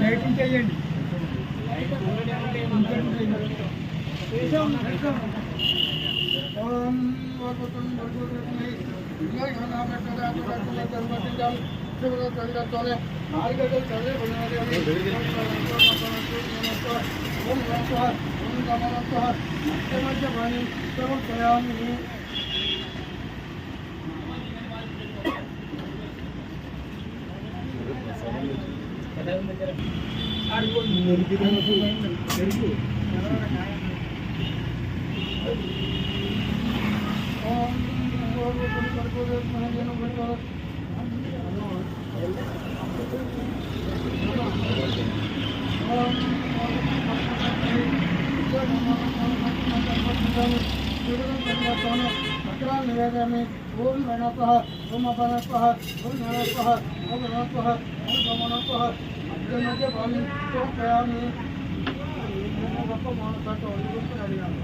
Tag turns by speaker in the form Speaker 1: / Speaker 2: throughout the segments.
Speaker 1: Lighting చేయండి. निवेदयामि। ओम गणपः ओम अपनपः ओम नरपः ओम गणपः ओम गमनपः अद्यमध्ये भावि समर्पयामि। गप्प मानसाटो अलिगुंटू अडिगानु।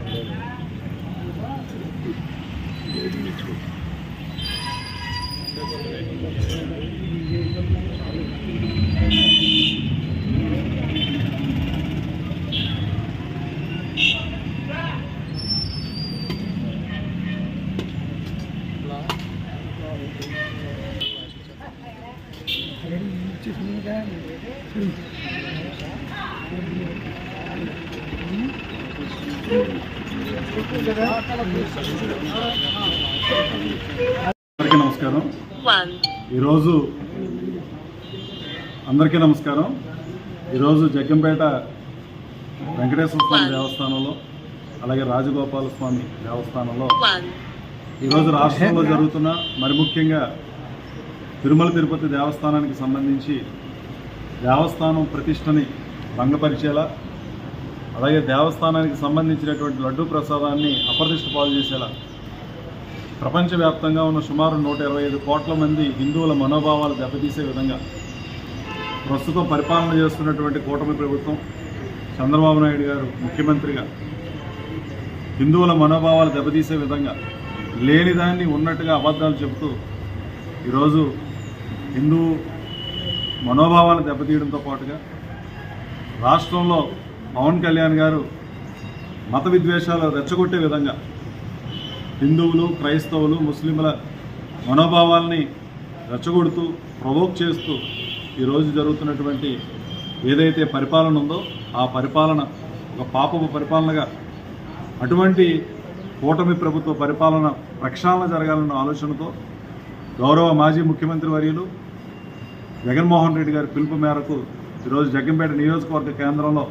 Speaker 2: నమస్కారం. అందరికీ నమస్కారం. ఈరోజు జగ్గంపేట వెంకటేశ్వర స్వామి దేవస్థానంలో అలాగే రాజగోపాల స్వామి దేవస్థానంలో ఈరోజు రాష్ట్రంలో జరుగుతున్న మరి ముఖ్యంగా తిరుమల తిరుపతి దేవస్థానానికి సంబంధించి దేవస్థానం ప్రతిష్టని భంగపరిచేలా అలాగే దేవస్థానానికి సంబంధించినటువంటి లడ్డూ ప్రసాదాన్ని అప్రతిష్ట పాలు చేసేలా ప్రపంచవ్యాప్తంగా ఉన్న సుమారు 125 కోట్ల మంది హిందువుల మనోభావాలు దెబ్బతీసే విధంగా ప్రస్తుతం పరిపాలన చేస్తున్నటువంటి కూటమి ప్రభుత్వం చంద్రబాబు నాయుడు గారు ముఖ్యమంత్రిగా హిందువుల మనోభావాలు దెబ్బతీసే విధంగా లేనిదాన్ని ఉన్నట్టుగా అబద్ధాలు చెబుతూ ఈరోజు హిందూ మనోభావాలను దెబ్బతీయడంతో పాటుగా రాష్ట్రంలో పవన్ కళ్యాణ్ గారు మత విద్వేషాలు రెచ్చగొట్టే విధంగా హిందువులు క్రైస్తవులు ముస్లింల మనోభావాల్ని రెచ్చగొడుతూ ప్రొవోక్ చేస్తూ ఈరోజు జరుగుతున్నటువంటి ఏదైతే పరిపాలన ఉందో ఆ పరిపాలన ఒక పాపపు పరిపాలనగా అటువంటి కూటమి ప్రభుత్వ పరిపాలన ప్రక్షాళన జరగాలన్న ఆలోచనతో గౌరవ మాజీ ముఖ్యమంత్రి వర్యులు జగన్మోహన్ రెడ్డి గారి పిలుపు మేరకు ఈరోజు జగ్గంపేట నియోజకవర్గ కేంద్రంలో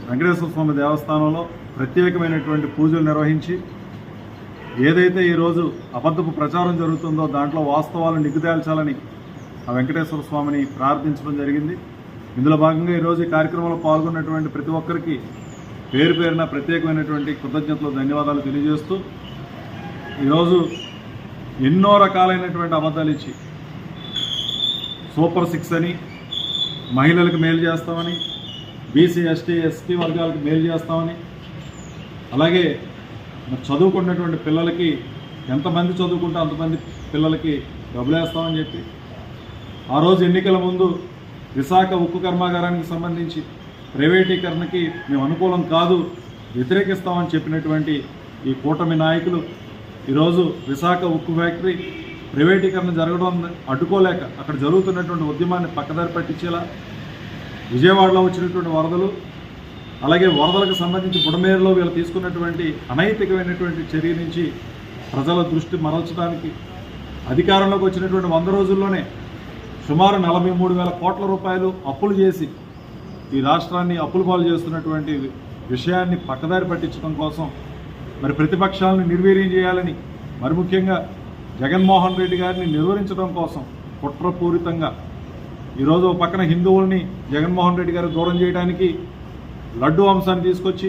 Speaker 2: వెంకటేశ్వర స్వామి దేవస్థానంలో ప్రత్యేకమైనటువంటి పూజలు నిర్వహించి ఏదైతే ఈరోజు అబద్ధపు ప్రచారం జరుగుతుందో దాంట్లో వాస్తవాలను నిగ్గుతేల్చాలని ఆ వెంకటేశ్వర స్వామిని ప్రార్థించడం జరిగింది. ఇందులో భాగంగా ఈరోజు ఈ కార్యక్రమంలో పాల్గొన్నటువంటి ప్రతి ఒక్కరికి పేరు పేరున ప్రత్యేకమైనటువంటి కృతజ్ఞతలు ధన్యవాదాలు తెలియజేస్తూ ఈరోజు ఎన్నో రకాలైనటువంటి అబద్ధాలు ఇచ్చి సూపర్ 6 అని మహిళలకు మేలు చేస్తామని బీసీ ఎస్టీ ఎస్టీ వర్గాలకు మేలు చేస్తామని అలాగే చదువుకున్నటువంటి పిల్లలకి ఎంతమంది చదువుకుంటే అంతమంది పిల్లలకి డబ్బులేస్తామని చెప్పి ఆ రోజు ఎన్నికల ముందు విశాఖ ఉక్కు కర్మాగారానికి సంబంధించి ప్రైవేటీకరణకి మేము అనుకూలం కాదు వ్యతిరేకిస్తామని చెప్పినటువంటి ఈ కూటమి నాయకులు ఈరోజు విశాఖ ఉక్కు ఫ్యాక్టరీ ప్రైవేటీకరణ జరగడం అడ్డుకోలేక అక్కడ జరుగుతున్నటువంటి ఉద్యమాన్ని పక్కదారి పట్టించేలా విజయవాడలో వచ్చినటువంటి వరదలు అలాగే వరదలకు సంబంధించి బుడమేరులో వీళ్ళు తీసుకున్నటువంటి అనైతికమైనటువంటి చర్య నుంచి ప్రజల దృష్టి మరల్చడానికి అధికారంలోకి వచ్చినటువంటి 100 రోజుల్లోనే సుమారు 43,000 కోట్ల రూపాయలు అప్పులు చేసి ఈ రాష్ట్రాన్ని అప్పుల పాలు చేస్తున్నటువంటి విషయాన్ని పక్కదారి పట్టించడం కోసం మరి ప్రతిపక్షాలను నిర్వీర్యం చేయాలని మరి ముఖ్యంగా జగన్మోహన్ రెడ్డి గారిని నిర్వహించడం కోసం కుట్రపూరితంగా ఈరోజు పక్కన హిందువుల్ని జగన్మోహన్ రెడ్డి గారు దూరం చేయడానికి లడ్డూ అంశాన్ని తీసుకొచ్చి